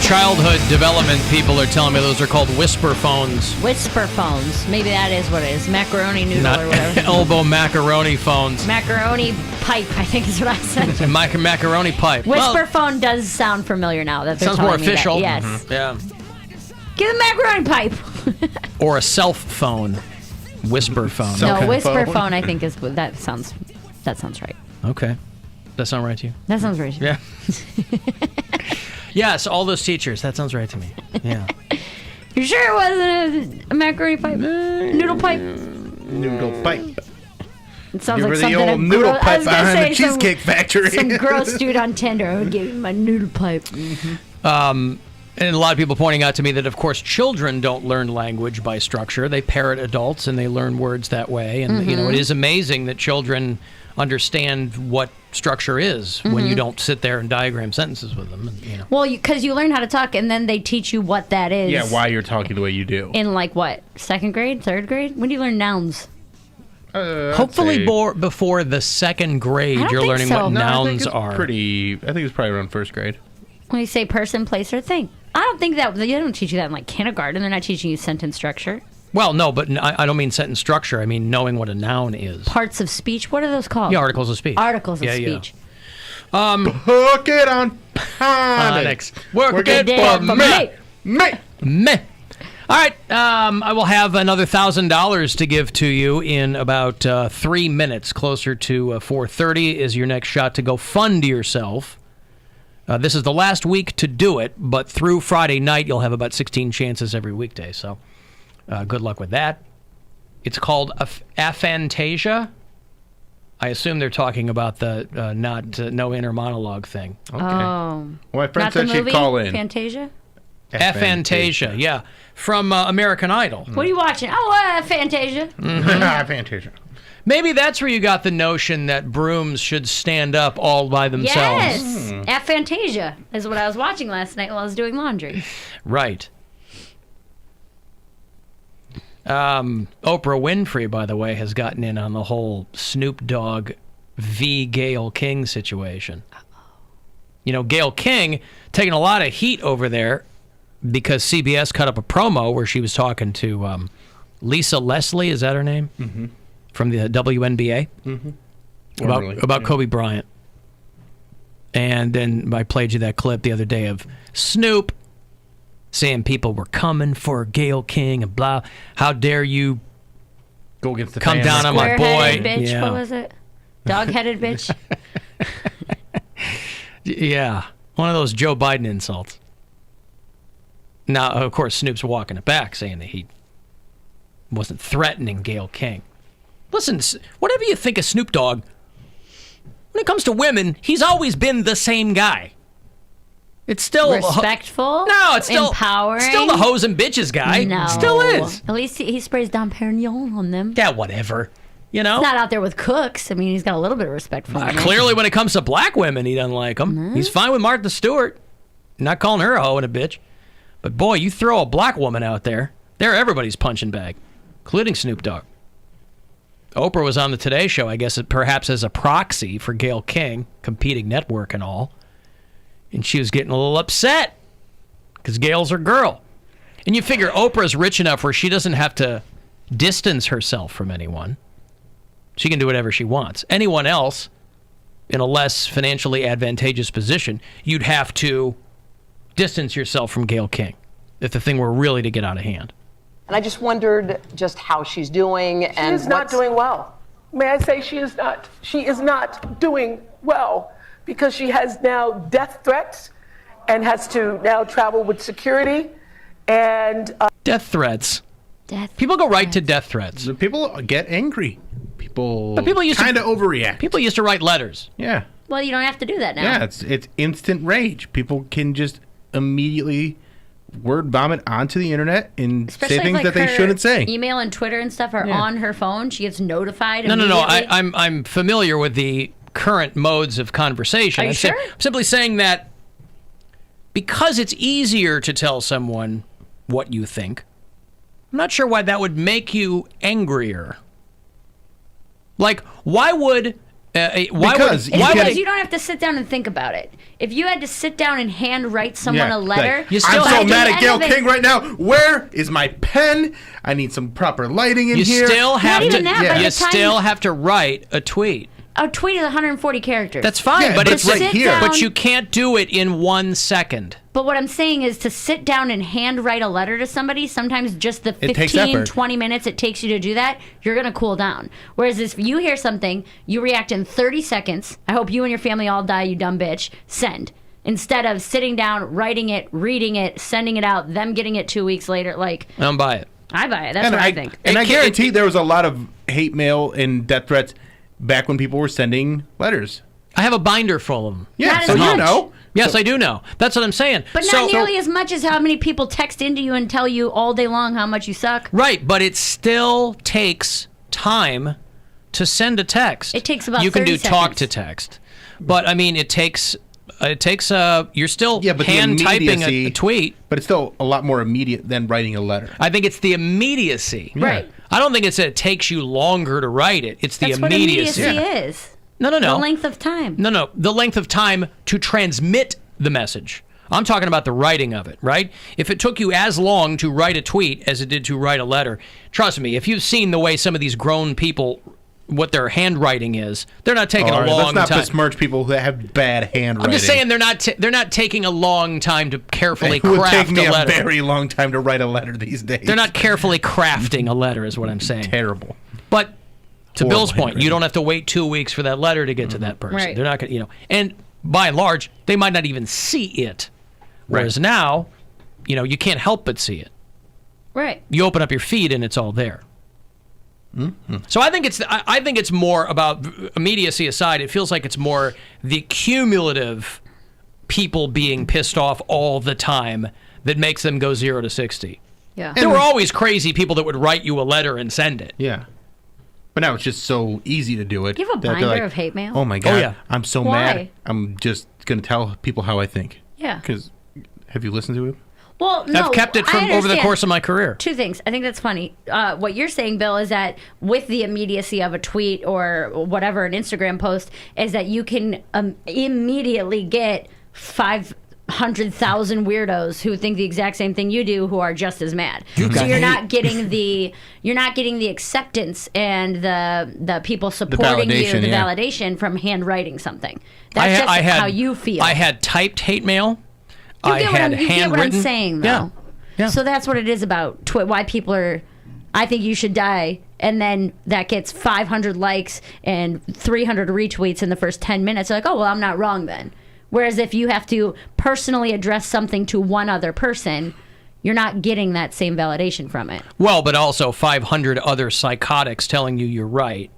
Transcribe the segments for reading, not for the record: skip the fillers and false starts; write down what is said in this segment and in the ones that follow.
childhood development people are telling me those are called whisper phones. Whisper phones. Maybe that is what it is. Macaroni noodle Not or whatever. elbow macaroni phones. Macaroni pipe, I think is what I said. Macaroni pipe. Whisper phone does sound familiar now. That sounds more official. Yes. Mm-hmm. Yeah. Give the macaroni pipe. Or a self phone. Whisper phone. No, whisper phone I think is that sounds right. Okay. That sound right to you? That sounds right to me. Yeah. Yes, all those teachers. That sounds right to me. Yeah. You sure it wasn't a macaroni pipe? Noodle pipe? Noodle pipe. It sounds Give like her the something old noodle pipe behind the Cheesecake Factory. Some gross dude on Tinder would give me my noodle pipe. And a lot of people pointing out to me that, of course, children don't learn language by structure. They parrot adults, and they learn words that way. And, you know, it is amazing that children understand what structure is when you don't sit there and diagram sentences with them. And, you know. Well, because you learn how to talk, and then they teach you what that is. Yeah, why you're talking the way you do. In, like, what, second grade, third grade? When do you learn nouns? Hopefully before the second grade, you're learning what nouns are. I think it's probably around first grade. When you say person, place, or thing. I don't think that, they don't teach you that in, like, kindergarten. They're not teaching you sentence structure. Well, no, but I don't mean sentence structure. I mean knowing what a noun is. Parts of speech. What are those called? Yeah, articles of speech. Articles of speech. Hook it on phonics. Work it for me. All right, I will have another $1,000 to give to you in about 3 minutes. Closer to 4:30 is your next shot to go fund yourself. This is the last week to do it, but through Friday night, you'll have about 16 chances every weekday. So good luck with that. It's called aphantasia. I assume they're talking about the no inner monologue thing. Okay. Oh. Well, my friend said she'd call in. Fantasia? Aphantasia, yeah. From American Idol. What are you watching? Oh, Fantasia. Aphantasia. Maybe that's where you got the notion that brooms should stand up all by themselves. Yes. Aphantasia is what I was watching last night while I was doing laundry. Right. Oprah Winfrey, by the way, has gotten in on the whole Snoop Dogg v. Gayle King situation. You know, Gayle King taking a lot of heat over there because CBS cut up a promo where she was talking to Lisa Leslie, is that her name? Mm-hmm. From the WNBA? Mm-hmm. About Kobe Bryant. And then I played you that clip the other day of Snoop saying people were coming for Gayle King and blah. How dare you go against the come family. down on my boy? Square-headed bitch, yeah. what was it? Dog-headed bitch? Yeah, one of those Joe Biden insults. Now, of course, Snoop's walking it back, saying that he wasn't threatening Gayle King. Listen, whatever you think of Snoop Dogg, when it comes to women, he's always been the same guy. It's still respectful. No, it's still empowering. Still the hoes and bitches guy. No, still is. At least he sprays Dom Perignon on them. Yeah, whatever. You know, he's not out there with cooks. I mean, he's got a little bit of respect for them. Clearly, when it comes to black women, he doesn't like them. Mm-hmm. He's fine with Martha Stewart. Not calling her a hoe and a bitch. But boy, you throw a black woman out there, they're everybody's punching bag, including Snoop Dogg. Oprah was on the Today Show, I guess, perhaps as a proxy for Gayle King, competing network and all. And she was getting a little upset because Gayle's her girl. And you figure Oprah's rich enough where she doesn't have to distance herself from anyone. She can do whatever she wants. Anyone else in a less financially advantageous position, you'd have to distance yourself from Gayle King if the thing were really to get out of hand. And I just wondered just how she's doing. And she is not doing well. May I say she is not? She is not doing well because she has now death threats and has to now travel with security and death threats. People go right to death threats. People get angry. People used kind of overreact. People used to write letters. Yeah. Well, you don't have to do that now. Yeah, it's instant rage. People can just immediately word vomit onto the internet and say things that they shouldn't say. Email and Twitter and stuff are on her phone. She gets notified. No. I'm familiar with the current modes of conversation. Are you sure? I'm simply saying that because it's easier to tell someone what you think, I'm not sure why that would make you angrier. Like, why would Why Because would, why Because would you don't have to sit down and think about it. If you had to sit down and hand write someone a letter, like, You still I'm have so to- mad At at the Gail end of it- King right now. Where is my pen? I need some proper lighting in you here. still have even to that, by you the time- still have to write a tweet. a tweet is 140 characters. That's fine, Yeah, but but it's right sit here. down- But you can't do it in 1 second. But what I'm saying is to sit down and hand write a letter to somebody, sometimes just the It takes 15, effort. 20 minutes it takes you to do that, you're going to cool down. Whereas if you hear something, you react in 30 seconds. I hope you and your family all die, you dumb bitch. Send. Instead of sitting down, writing it, reading it, sending it out, them getting it 2 weeks later. Like, I don't buy it. I buy it. That's what I think. And I It- guarantee there was a lot of hate mail and death threats back when people were sending letters. I have a binder full of them. Yeah, Not so as you much. know. Yes, I do know. That's what I'm saying. But not nearly as much as how many people text into you and tell you all day long how much you suck. Right, but it still takes time to send a text. It takes about You can 30 do talk seconds. to text, but I mean, it takes. You're still Yeah, but the hand typing immediacy- a tweet. But it's still a lot more immediate than writing a letter. I think it's the immediacy. Right. I don't think it's that it takes you longer to write it. It's the That's what immediacy. immediacy is. No. The length of time. No. The length of time to transmit the message. I'm talking about the writing of it, right? If it took you as long to write a tweet as it did to write a letter, trust me, if you've seen the way some of these grown people, what their handwriting is, they're not taking All a right, long let's not time. besmirch people who have bad handwriting. I'm just saying they're not taking a long time to carefully It would craft take me a a letter. very long time to write a letter these days. They're not carefully crafting a letter, is what I'm saying. terrible. But to Horrible Bill's point, you handwriting. don't have to wait 2 weeks for that letter to get to that person. Right. They're not going to, and by and large, they might not even see it. Whereas now, you can't help but see it. Right. You open up your feed and it's all there. Mm-hmm. So I think it's more about immediacy aside. It feels like it's more the cumulative people being pissed off all the time that makes them go 0 to 60. Yeah. There were always crazy people that would write you a letter and send it. Yeah. But now it's just so easy to do it. You have a that they're binder of hate mail? Oh my God. yeah. I'm so Why? mad. I'm just going to tell people how I think. Yeah. Because have you listened to it? Well, no. I've kept it I from over the understand. course of my career. Two things. I think that's funny. What you're saying, Bill, is that with the immediacy of a tweet or whatever, an Instagram post, is that you can immediately get 500,000 weirdos who think the exact same thing you do, who are just as mad. So you're not getting the acceptance and the people supporting you, validation, the yeah. validation from handwriting something. That's just how you feel. I had typed hate mail. You I get what had you get what I'm handwritten. saying, though. Yeah. So that's what it is about why people are. I think you should die, and then that gets 500 likes and 300 retweets in the first 10 minutes. They're like, oh well, I'm not wrong then. Whereas if you have to personally address something to one other person, you're not getting that same validation from it. Well, but also 500 other psychotics telling you you're right.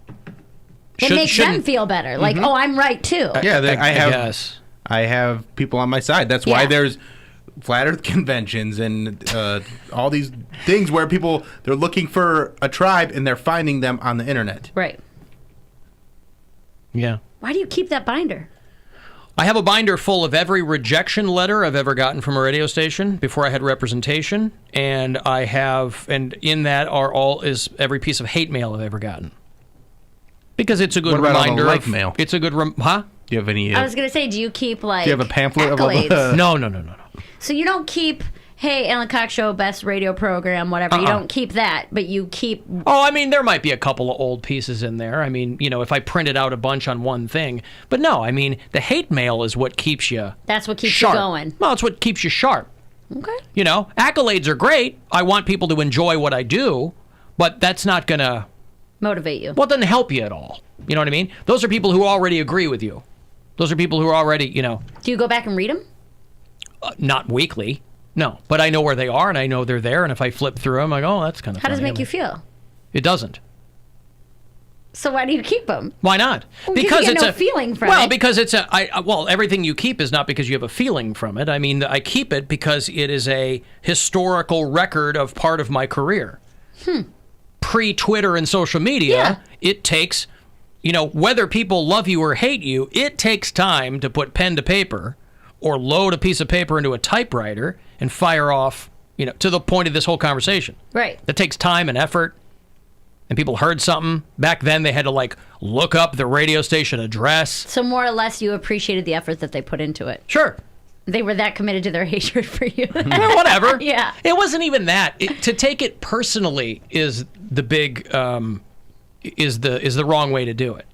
It makes them feel better. Like, oh, I'm right too. Yeah, I have. guess. I have people on my side. That's why Yeah. there's flat Earth conventions and all these things where they're looking for a tribe and they're finding them on the internet. Right. Yeah. Why do you keep that binder? I have a binder full of every rejection letter I've ever gotten from a radio station before I had representation, and in that is every piece of hate mail I've ever gotten. Because it's a good What about all the reminder like of mail? It's a good huh? Do you have any? I was gonna say, do you keep like? do you have a pamphlet accolades? of all the? No. So you don't keep, hey, Alan Cox Show, best radio program, whatever. You don't keep that, but you keep. Oh, I mean, there might be a couple of old pieces in there. I mean, if I printed out a bunch on one thing. But no, I mean, the hate mail is what keeps you That's what keeps sharp. you going. Well, it's what keeps you sharp. Okay. Accolades are great. I want people to enjoy what I do, but that's not going to, Motivate you. well, it doesn't help you at all. You know what I mean? Those are people who already agree with you. Those are people who are already, Do you go back and read them? Not weekly. No, but I know where they are and I know they're there. And if I flip through them, I go, oh, that's kind of How does it funny. make you feel? It doesn't. So why do you keep them? Why not? Well, because you get no feeling from it. Because it's everything you keep is not because you have a feeling from it. I mean, I keep it because it is a historical record of part of my career. Pre-Twitter and social media, it takes, whether people love you or hate you, it takes time to put pen to paper or load a piece of paper into a typewriter and fire off, to the point of this whole conversation. Right. That takes time and effort. and people heard something. Back then, they had to like look up the radio station address. So more or less, you appreciated the effort that they put into it. Sure. They were that committed to their hatred for you. Whatever. Yeah. It wasn't even that. To take it personally is the big is the wrong way to do it.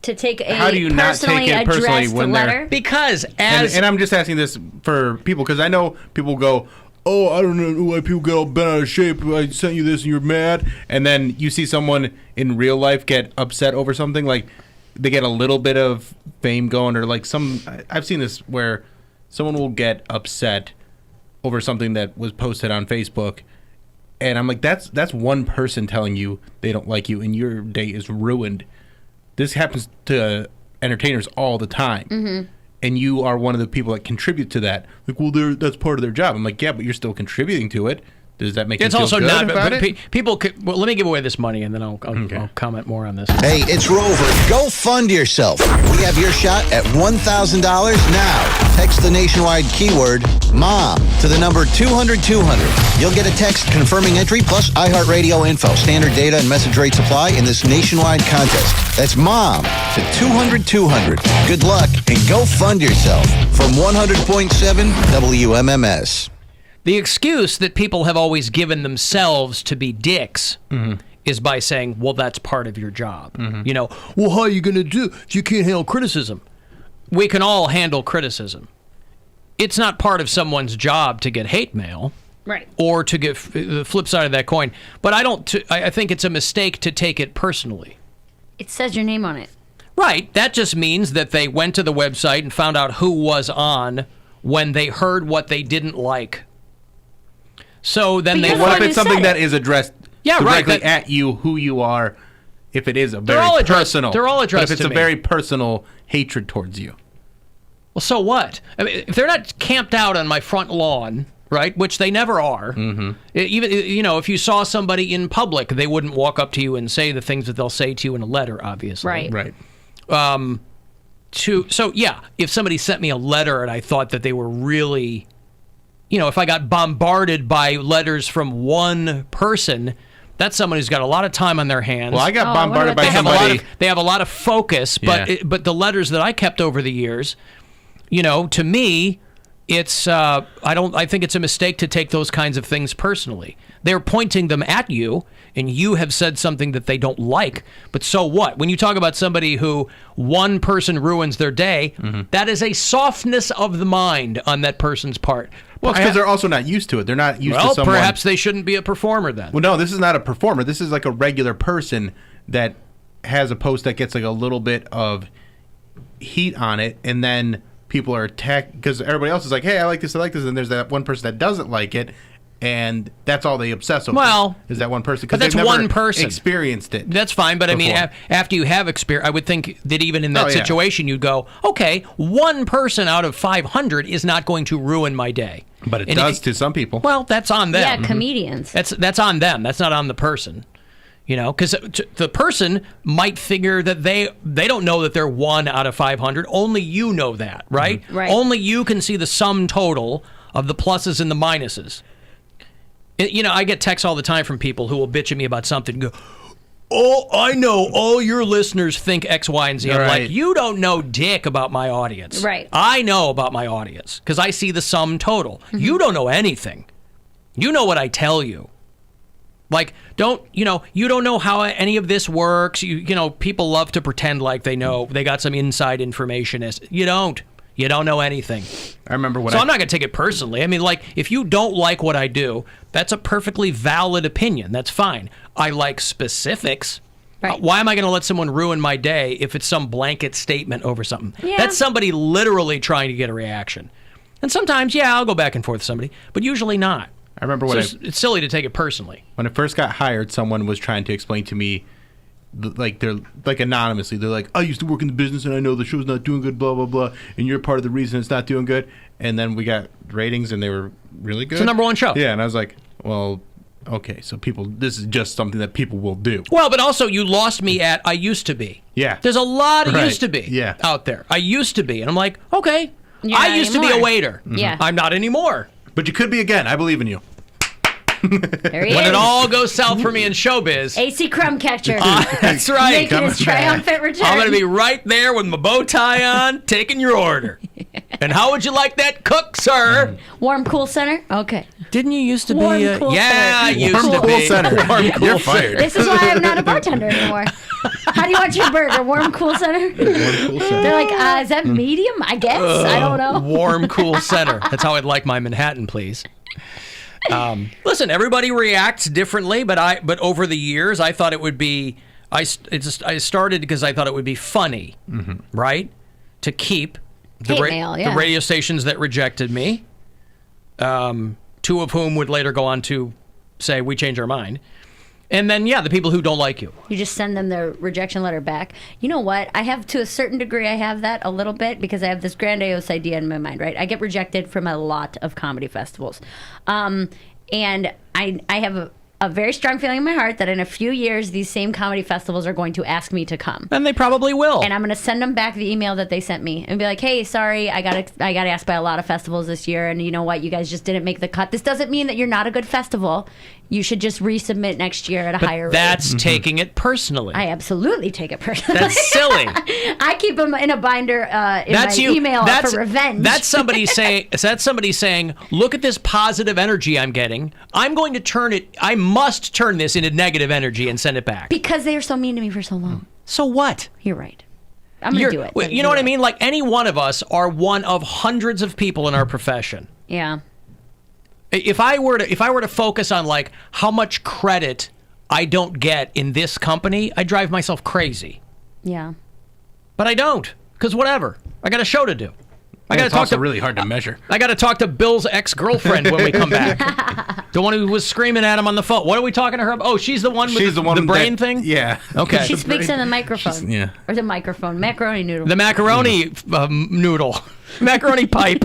To take a How do you not take it personally when they're- letter? Because as And I'm just asking this for people because I know people go, oh, I don't know why people get all bent out of shape. I sent you this and you're mad. And then you see someone in real life get upset over something. Like they get a little bit of fame going or like I've seen this where someone will get upset over something that was posted on Facebook. And I'm like, that's one person telling you they don't like you and your day is ruined. This happens to entertainers all the time. Mm-hmm. And you are one of the people that contribute to that. Like, well, that's part of their job. I'm like, yeah, but you're still contributing to it. Does that make you it's feel also good not about it? people could, well, let me give away this money and then I'll comment more on this. Hey, it's Rover. Go fund yourself. We have your shot at $1,000 now. Text the nationwide keyword MOM to the number 200-200. You'll get a text confirming entry plus iHeartRadio info. Standard data and message rates apply in this nationwide contest. That's MOM to 200-200. Good luck and go fund yourself from 100.7 WMMS. The excuse that people have always given themselves to be dicks is by saying, well, that's part of your job. You know, well, how are you going to do if you can't handle criticism? We can all handle criticism. It's not part of someone's job to get hate mail. Right. Or to get the flip side of that coin. But I think it's a mistake to take it personally. It says your name on it. Right. That just means that they went to the website and found out who was on when they heard what they didn't like. So then But they you're the What one if who it's something said that it. is addressed directly at you, who you are, if it is a very all addressed- personal. they're all addressed But if it's to a me. very personal hatred towards you. Well, so what? I mean, if they're not camped out on my front lawn, right, which they never are, even, you know, if you saw somebody in public, they wouldn't walk up to you and say the things that they'll say to you in a letter, obviously. Right. Right. So, yeah, if somebody sent me a letter and I thought that they were really, you know, if I got bombarded by letters from one person, that's someone who's got a lot of time on their hands. Well, I got Oh, bombarded by what about somebody. They have a lot of focus, but Yeah. but the letters that I kept over the years, you know, to me, it's I think it's a mistake to take those kinds of things personally. They're pointing them at you, and you have said something that they don't like. But so what? When you talk about somebody who one person ruins their day, that is a softness of the mind on that person's part. Well, because they're also not used to it. They're not used to Well, someone. perhaps they shouldn't be a performer then. Well, no, this is not a performer. This is like a regular person that has a post that gets like a little bit of heat on it, and then people are attacked because everybody else is like, hey, I like this, and there's that one person that doesn't like it, and that's all they obsess over. Well, is that one person? but Because that's one person. experienced it. That's fine, but I mean, before. after you have experience, I would think that even in that Oh, yeah. situation, you'd go, okay, one person out of 500 is not going to ruin my day. But it And does to some people. Well, that's on them. Yeah, comedians. That's on them. That's not on the person. You know, because the person might figure that they don't know that they're 1 out of 500. Only you know that, right? Right. Only you can see the sum total of the pluses and the minuses. You know, I get texts all the time from people who will bitch at me about something and go, oh, I know all your listeners think X, Y, and Z. I'm Right. like, you don't know dick about my audience. Right. I know about my audience because I see the sum total. You don't know anything. You know what I tell you. Like, you don't know how any of this works. You know, people love to pretend like they know. They got some inside information. You don't. You don't know anything. I remember when So I'm not going to take it personally. I mean, like, if you don't like what I do, that's a perfectly valid opinion. That's fine. I like specifics. Right. Why am I going to let someone ruin my day if it's some blanket statement over something? Yeah. That's somebody literally trying to get a reaction. And sometimes, yeah, I'll go back and forth with somebody, but usually not. I remember So when it's silly to take it personally. when I first got hired, someone was trying to explain to me, like they're like anonymously, they're like, I used to work in the business and I know the show's not doing good, blah blah blah, and you're part of the reason it's not doing good. And then we got ratings and they were really good. It's the #1 show. Yeah, and I was like, well, okay, so this is just something that people will do. Well, but also you lost me at I used to be. Yeah. There's a lot of Right. used to be Yeah. out there. I used to be. And I'm like, okay, You're I not used to be a anymore. waiter. Yeah. I'm not anymore. But you could be again. I believe in you. There he When is. it all goes south for me in showbiz. AC Crumb Catcher. That's right. Making his triumphant return. I'm going to be right there with my bow tie on, taking your order. And how would you like that cook, sir? Warm Cool Center? Okay. Didn't you used to Warm, be? cool Yeah, I center. used Warm, to cool be. center. Warm, cool You're center. fired. This is why I'm not a bartender anymore. How do you want your burger? Warm Cool Center? They're like, is that medium? I guess. I don't know. Warm, cool center. That's how I'd like my Manhattan, please. Listen, everybody reacts differently, but over the years, I thought it would be. I started because I thought it would be funny, right? To keep the the radio stations that rejected me, two of whom would later go on to say we changed our mind. And then, the people who don't like you. You just send them their rejection letter back. You know what? I have, to a certain degree, I have that a little bit because I have this grandiose idea in my mind, right? I get rejected from a lot of comedy festivals. And I have a very strong feeling in my heart that in a few years, these same comedy festivals are going to ask me to come. And they probably will. And I'm going to send them back the email that they sent me and be like, hey, sorry, I got asked by a lot of festivals this year. And you know what? You guys just didn't make the cut. This doesn't mean that you're not a good festival. You should just resubmit next year at a higher rate. That's taking it personally. I absolutely take it personally. That's silly. I keep them in a binder in my email for revenge. That's somebody saying, look at this positive energy I'm getting. I'm going to turn it. I must turn this into negative energy and send it back. Because they were so mean to me for so long. So what? You're right. I'm going to do it. You know what I mean? Like any one of us are one of hundreds of people in our profession. Yeah. If I were to focus on like how much credit I don't get in this company, I drive myself crazy. Yeah. But I don't, because whatever. I got a show to do. I got to talk to. really hard to measure. I got to talk to Bill's ex-girlfriend when we come back. The one who was screaming at him on the phone. What are we talking to her about? Oh, she's the one with the brain thing? Yeah. Okay. She speaks in the microphone. Yeah. Or the microphone. Macaroni noodle. The macaroni noodle. Macaroni pipe.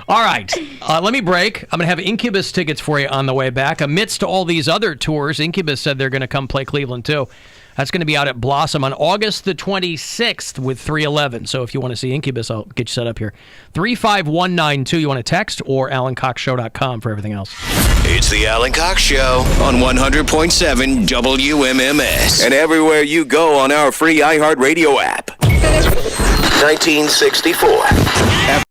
All right. Let me break. I'm going to have Incubus tickets for you on the way back. Amidst all these other tours, Incubus said they're going to come play Cleveland, too. That's going to be out at Blossom on August the 26th with 311. So if you want to see Incubus, I'll get you set up here. 35192. You want to text or AlanCoxShow.com for everything else. It's the Alan Cox Show on 100.7 WMMS. And everywhere you go on our free iHeartRadio app. 1964.